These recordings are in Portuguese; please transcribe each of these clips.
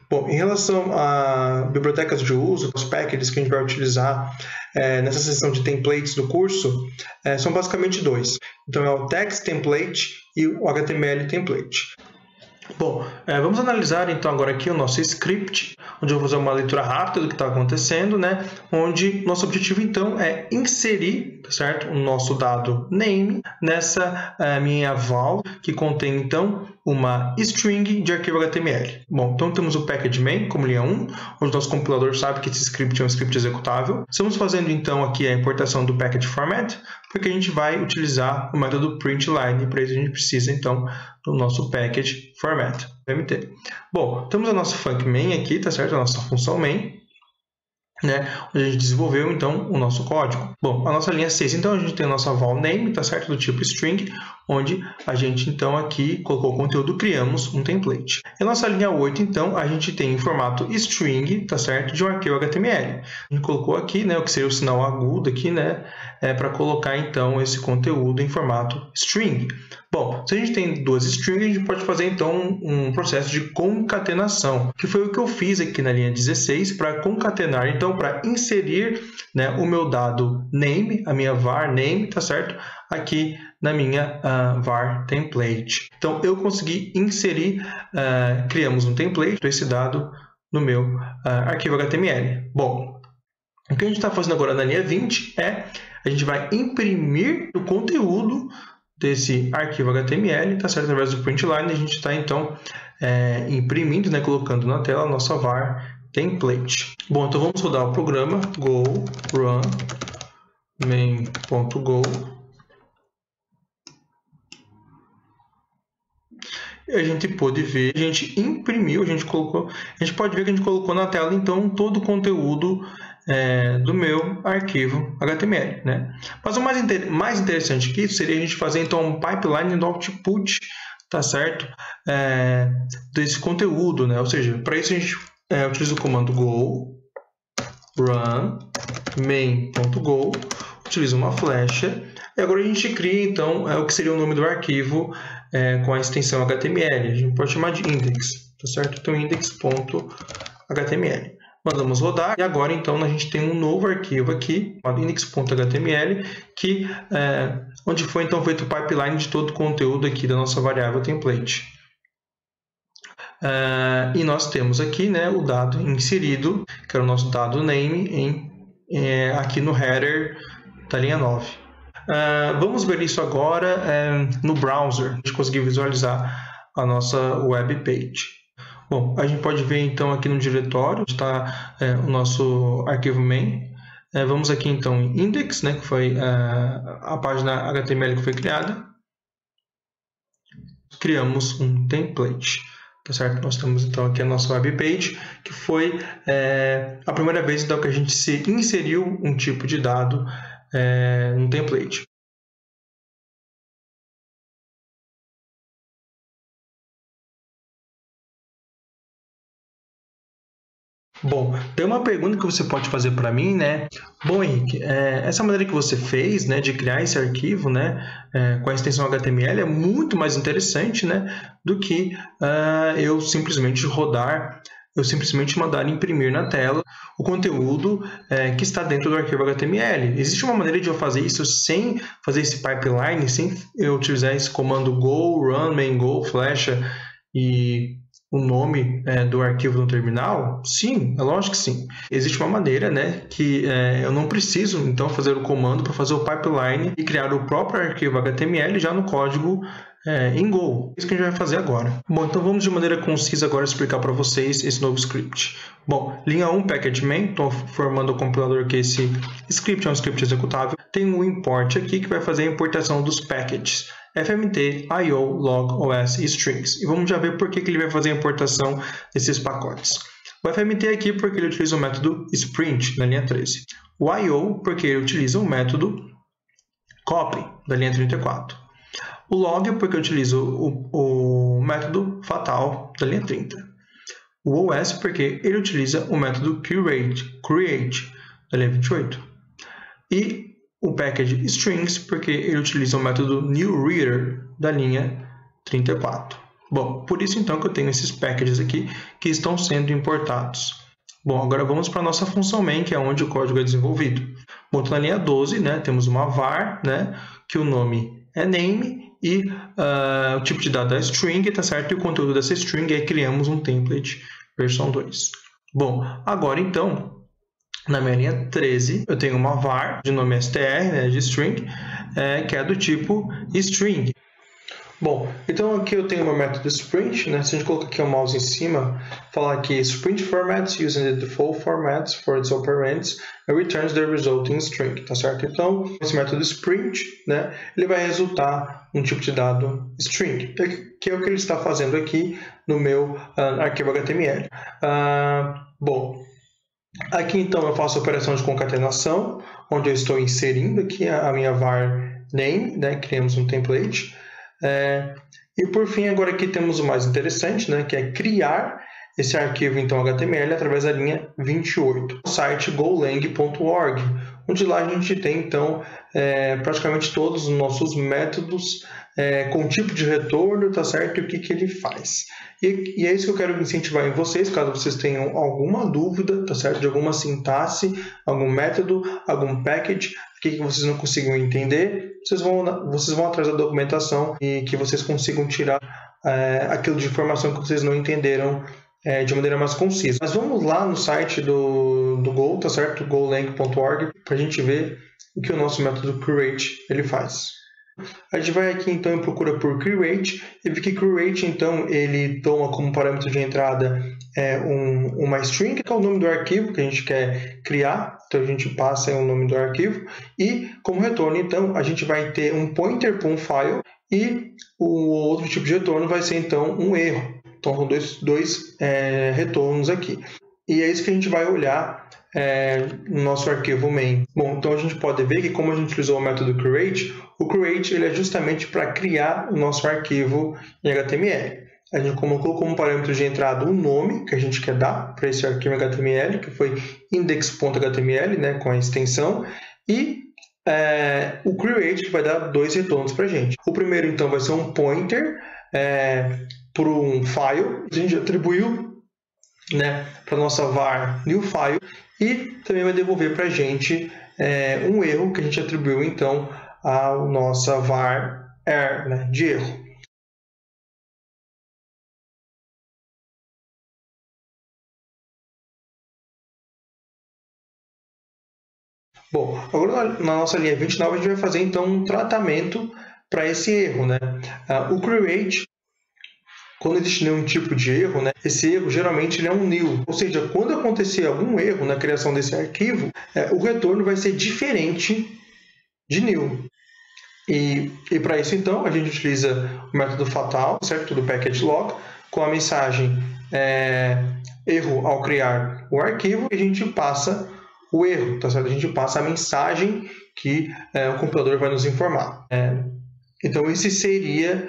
Bom, em relação a bibliotecas de uso, os packages que a gente vai utilizar nessa seção de templates do curso, são basicamente dois. Então, é o text template e o HTML template. Bom, vamos analisar então agora aqui o nosso script, onde eu vou fazer uma leitura rápida do que está acontecendo, né? Onde nosso objetivo então é inserir, tá certo, o nosso dado name nessa minha val, que contém então uma string de arquivo HTML. Bom, então temos o package main como linha 1, onde o nosso compilador sabe que esse script é um script executável. Estamos fazendo então aqui a importação do package format, porque a gente vai utilizar o método println, para isso a gente precisa então do nosso package format, PMT. Bom, temos a nossa func main aqui, tá certo? A nossa função main, né? Onde a gente desenvolveu então o nosso código. Bom, a nossa linha 6, então a gente tem a nossa val name, tá certo? Do tipo string, onde a gente então aqui colocou o conteúdo, criamos um template. E a nossa linha 8, então, a gente tem em formato string, tá certo? De um arquivo HTML. A gente colocou aqui, né, o que seria o sinal agudo aqui, né? Para colocar então esse conteúdo em formato string. Bom, se a gente tem duas strings, a gente pode fazer então um processo de concatenação, que foi o que eu fiz aqui na linha 16 para concatenar, então para inserir, né, o meu dado name, a minha var name, tá certo? Aqui na minha var template. Então eu consegui inserir, criamos um template para esse dado no meu arquivo HTML. Bom, o que a gente está fazendo agora na linha 20 a gente vai imprimir o conteúdo desse arquivo HTML, tá certo? Através do println, a gente está então imprimindo, né, colocando na tela a nossa var template. Bom, então vamos rodar o programa go run main.go. E a gente pode ver, a gente imprimiu, a gente pode ver que a gente colocou na tela então todo o conteúdo do meu arquivo HTML, né? Mas o mais interessante que isso seria a gente fazer então um pipeline do output, tá certo? Desse conteúdo, né? Ou seja, para isso a gente utiliza o comando go run main.go, utiliza uma flecha e agora a gente cria então o que seria o nome do arquivo com a extensão HTML. A gente pode chamar de index, tá certo? Então index.html. Mandamos rodar e agora então a gente tem um novo arquivo aqui, chamado index.html, que onde foi então feito o pipeline de todo o conteúdo aqui da nossa variável template. E nós temos aqui, né, o dado inserido, que era o nosso dado name, aqui no header da linha 9. Vamos ver isso agora no browser, a gente conseguir visualizar a nossa web page. Bom, a gente pode ver então aqui no diretório, onde está o nosso arquivo main. Vamos aqui então em index, né, que foi a página HTML que foi criada. Criamos um template, tá certo? Nós temos então aqui a nossa web page, que foi a primeira vez então que a gente inseriu um tipo de dado no template. Bom, tem uma pergunta que você pode fazer para mim, né? Bom, Henrique, essa maneira que você fez, né, de criar esse arquivo, né, com a extensão HTML é muito mais interessante, né, do que eu simplesmente mandar imprimir na tela o conteúdo que está dentro do arquivo HTML. Existe uma maneira de eu fazer isso sem fazer esse pipeline, sem eu utilizar esse comando go, run, main, go, flecha e o nome do arquivo no terminal? Sim, é lógico que sim. Existe uma maneira, né, que eu não preciso então fazer o comando para fazer o pipeline e criar o próprio arquivo HTML já no código em Go. Isso que a gente vai fazer agora. Bom, então vamos de maneira concisa agora explicar para vocês esse novo script. Bom, linha 1, package main, estou formando o compilador que esse script é um script executável. Tem um import aqui que vai fazer a importação dos packages fmt, io, log, os e strings. E vamos já ver por que ele vai fazer a importação desses pacotes. O fmt aqui porque ele utiliza o método sprint na linha 13. O io porque ele utiliza o método copy da linha 34. O log porque eu utilizo o método fatal da linha 30. O os porque ele utiliza o método create da linha 28. E o package strings porque ele utiliza o método newReader da linha 34. Bom, por isso então que eu tenho esses packages aqui que estão sendo importados. Bom, agora vamos para a nossa função main, que é onde o código é desenvolvido. Bom, então na linha 12, né, temos uma var, né, que o nome é name e o tipo de dado é string, tá certo? E o conteúdo dessa string, aí criamos um template versão 2. Bom, agora então, na minha linha 13, eu tenho uma var de nome str, né, de string, que é do tipo string. Bom, então aqui eu tenho meu método sprint, né? Se a gente colocar aqui o mouse em cima, falar aqui sprint formats using the default formats for its operands and returns the resulting string, tá certo? Então, esse método sprint, né, ele vai resultar um tipo de dado string, que é o que ele está fazendo aqui no meu arquivo HTML. Bom, aqui então eu faço a operação de concatenação, onde eu estou inserindo aqui a minha var name, né? Criamos um template. E por fim, agora aqui temos o mais interessante, né, que é criar esse arquivo então HTML através da linha 28, o site golang.org, onde lá a gente tem então praticamente todos os nossos métodos com tipo de retorno, tá certo? E o que ele faz. E é isso que eu quero incentivar em vocês, caso vocês tenham alguma dúvida, tá certo? De alguma sintaxe, algum método, algum package que vocês não consigam entender, vocês vão atrás da documentação e que vocês consigam tirar aquilo de informação que vocês não entenderam de maneira mais concisa. Mas vamos lá no site do Go, tá certo? golang.org, para a gente ver o que o nosso método create ele faz. A gente vai aqui então e procura por create e vê que create então ele toma como parâmetro de entrada uma string, que é o nome do arquivo que a gente quer criar, então a gente passa o nome do arquivo e como retorno então a gente vai ter um pointer para um file e o outro tipo de retorno vai ser então um erro. Então são dois retornos aqui e é isso que a gente vai olhar no nosso arquivo main. Bom, então a gente pode ver que como a gente utilizou o método create, o create ele é justamente para criar o nosso arquivo em HTML. A gente colocou como parâmetro de entrada o nome que a gente quer dar para esse arquivo HTML, que foi index.html, né, com a extensão, e o create que vai dar dois retornos para a gente. O primeiro então vai ser um pointer para um file, a gente atribuiu, né, para a nossa var new file, e também vai devolver para a gente um erro que a gente atribuiu então à nossa var err, né, de erro. Bom, agora na nossa linha 29 a gente vai fazer então um tratamento para esse erro, né? O create, quando existe nenhum tipo de erro, né, esse erro geralmente ele é um nil, ou seja, quando acontecer algum erro na criação desse arquivo, o retorno vai ser diferente de nil. E para isso então a gente utiliza o método fatal, certo, do package log, com a mensagem erro ao criar o arquivo, e a gente passa o erro, tá certo? A gente passa a mensagem que o compilador vai nos informar. Então, esse seria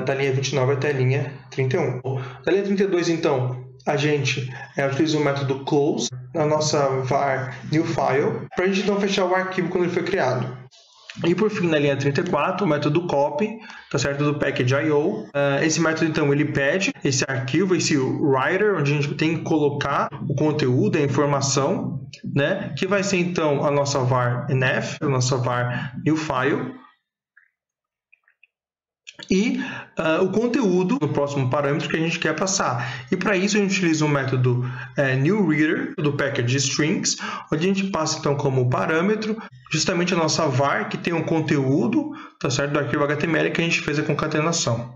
da linha 29 até a linha 31. Da linha 32, então, a gente utiliza o método close na nossa var new file, para a gente então fechar o arquivo quando ele foi criado. E por fim, na linha 34, o método copy, tá certo, do package.io. Esse método, então, ele pede esse arquivo, esse writer, onde a gente tem que colocar o conteúdo, a informação, né, que vai ser, então, a nossa var nf, a nossa var new file, e o conteúdo no próximo parâmetro que a gente quer passar. E para isso a gente utiliza o método newReader do package strings, onde a gente passa então como parâmetro justamente a nossa var que tem um conteúdo, tá certo, do arquivo HTML que a gente fez a concatenação.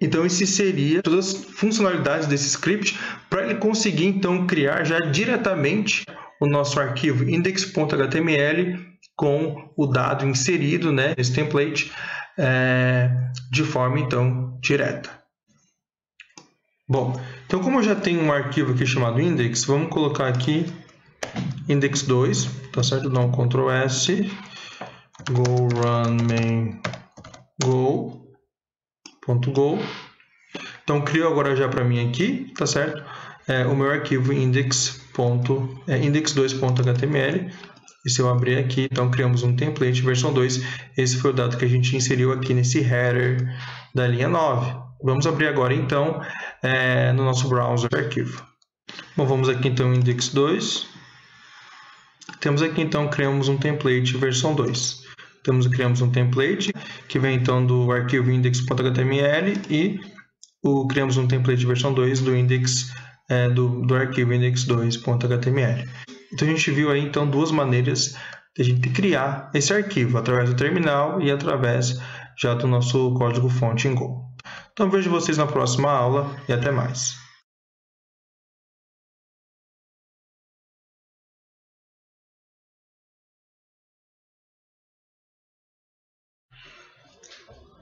Então esse seria todas as funcionalidades desse script para ele conseguir então criar já diretamente o nosso arquivo index.html com o dado inserido, né, nesse template, de forma então direta. Bom, então como eu já tenho um arquivo aqui chamado index, vamos colocar aqui index2, tá certo? Dá um Ctrl S, go run main go.go. Então crio agora já para mim aqui, tá certo? O meu arquivo index2.html. E se eu abrir aqui, então criamos um template versão 2. Esse foi o dado que a gente inseriu aqui nesse header da linha 9. Vamos abrir agora então no nosso browser o arquivo. Bom, vamos aqui então em index 2. Temos aqui então, criamos um template versão 2. Criamos um template que vem então do arquivo index.html e criamos um template versão 2 do index do arquivo index2.html. Então a gente viu aí então duas maneiras de a gente criar esse arquivo, através do terminal e através já do nosso código-fonte em Go. Então vejo vocês na próxima aula e até mais.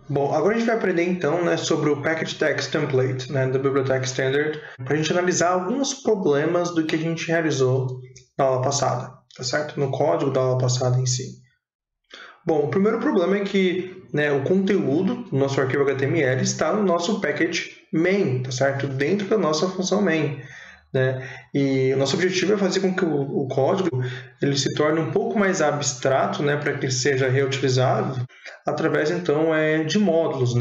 Bom, agora a gente vai aprender então sobre o Package Text Template da biblioteca Standard, para a gente analisar alguns problemas do que a gente realizou na aula passada, tá certo? No código da aula passada em si. Bom, o primeiro problema é que o conteúdo do nosso arquivo HTML está no nosso package main, tá certo? Dentro da nossa função main. E o nosso objetivo é fazer com que o código ele se torne um pouco mais abstrato, para que ele seja reutilizado através então de módulos.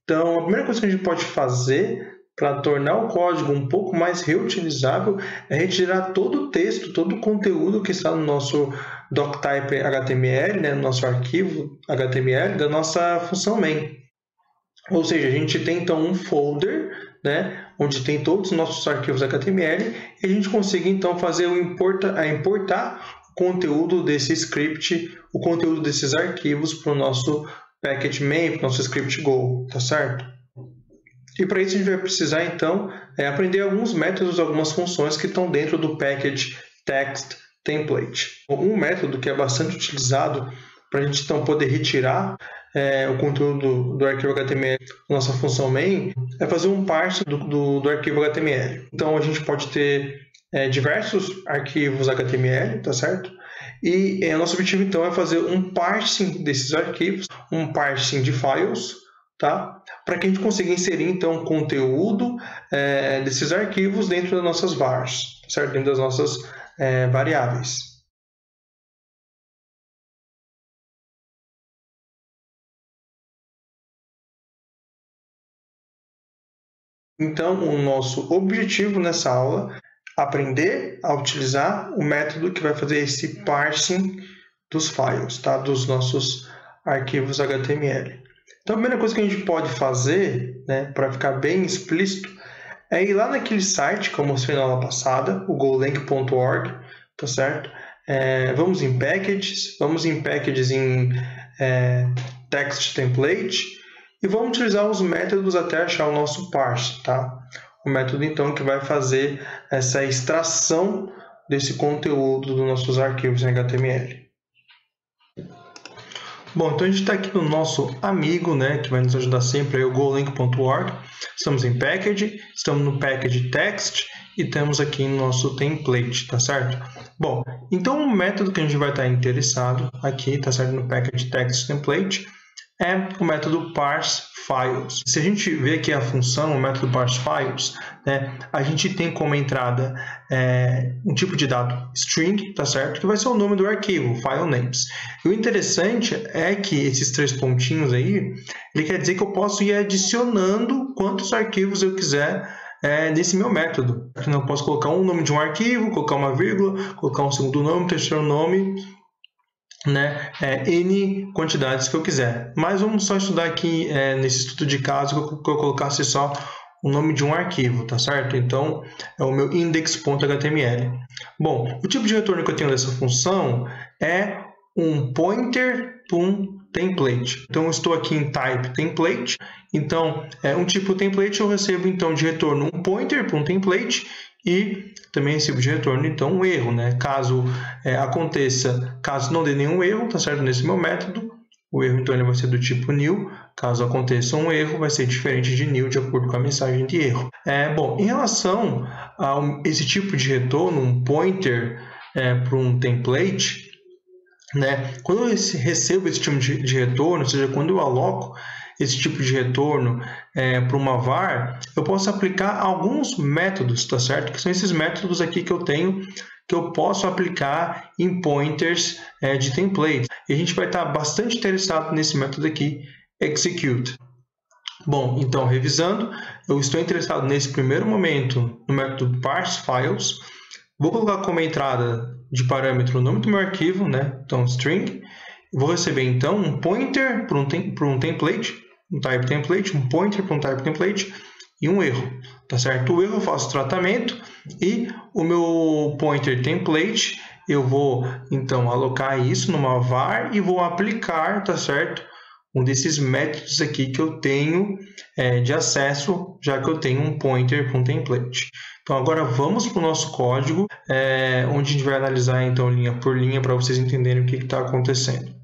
Então, a primeira coisa que a gente pode fazer para tornar o código um pouco mais reutilizável é retirar todo o texto, todo o conteúdo que está no nosso doctype HTML, no nosso arquivo HTML da nossa função main. Ou seja, a gente tem então um folder, onde tem todos os nossos arquivos HTML e a gente consegue então fazer importar o conteúdo desse script, o conteúdo desses arquivos para o nosso package main, para o nosso script Go, tá certo? E para isso a gente vai precisar então aprender alguns métodos, algumas funções que estão dentro do Package Text Template. Um método que é bastante utilizado para a gente então poder retirar o conteúdo do arquivo HTML da nossa função main é fazer um parse do arquivo HTML. Então a gente pode ter diversos arquivos HTML, tá certo? E nosso objetivo então é fazer um parsing desses arquivos, um parsing de files, tá? Para que a gente consiga inserir então conteúdo desses arquivos dentro das nossas vars, certo? Dentro das nossas variáveis. Então, o nosso objetivo nessa aula é aprender a utilizar o método que vai fazer esse parsing dos files, tá? Dos nossos arquivos HTML. Então, a primeira coisa que a gente pode fazer, para ficar bem explícito, é ir lá naquele site que eu mostrei na aula passada, o golang.org, tá certo? Vamos em packages em text template, e vamos utilizar os métodos até achar o nosso parse, tá? O método, então, que vai fazer essa extração desse conteúdo dos nossos arquivos em HTML. Bom, então a gente está aqui no nosso amigo, que vai nos ajudar sempre, o golang.org. Estamos em package, estamos no package text e temos aqui no nosso template, tá certo? Bom, então o método que a gente vai estar interessado aqui, tá certo? No package text template, é o método parseFiles. Se a gente vê aqui a função, o método parseFiles, a gente tem como entrada um tipo de dado string, tá certo? Que vai ser o nome do arquivo, file names. E o interessante é que esses 3 pontinhos aí, ele quer dizer que eu posso ir adicionando quantos arquivos eu quiser nesse meu método. Eu posso colocar um nome de um arquivo, colocar uma vírgula, colocar um segundo nome, terceiro nome, N quantidades que eu quiser. Mas vamos só estudar aqui nesse estudo de caso que eu colocasse só o nome de um arquivo, tá certo? Então, é o meu index.html. Bom, o tipo de retorno que eu tenho dessa função é um pointer para um template. Então, eu estou aqui em type template. Então, um tipo template eu recebo então de retorno um pointer para um template e também recebo de retorno então um erro, Caso caso não dê nenhum erro, tá certo? Nesse meu método, o erro então ele vai ser do tipo new. Caso aconteça um erro, vai ser diferente de new de acordo com a mensagem de erro. Bom, em relação a esse tipo de retorno, um pointer para um template, quando eu recebo esse tipo de retorno, ou seja, quando eu aloco esse tipo de retorno para uma var, eu posso aplicar alguns métodos, tá certo? Que são esses métodos aqui que eu tenho, que eu posso aplicar em pointers de template. E a gente vai estar bastante interessado nesse método aqui, execute. Bom, então, revisando, eu estou interessado nesse primeiro momento no método parseFiles. Vou colocar como entrada de parâmetro o nome do meu arquivo, né? Então, string. Vou receber, então, um pointer para um template, um type template, um pointer para um type template e um erro, tá certo? O erro eu faço tratamento e o meu pointer template, eu vou, então, alocar isso numa var e vou aplicar, tá certo? Um desses métodos aqui que eu tenho de acesso, já que eu tenho um pointer para um template. Então, agora vamos para o nosso código, onde a gente vai analisar, então, linha por linha, para vocês entenderem o que está acontecendo.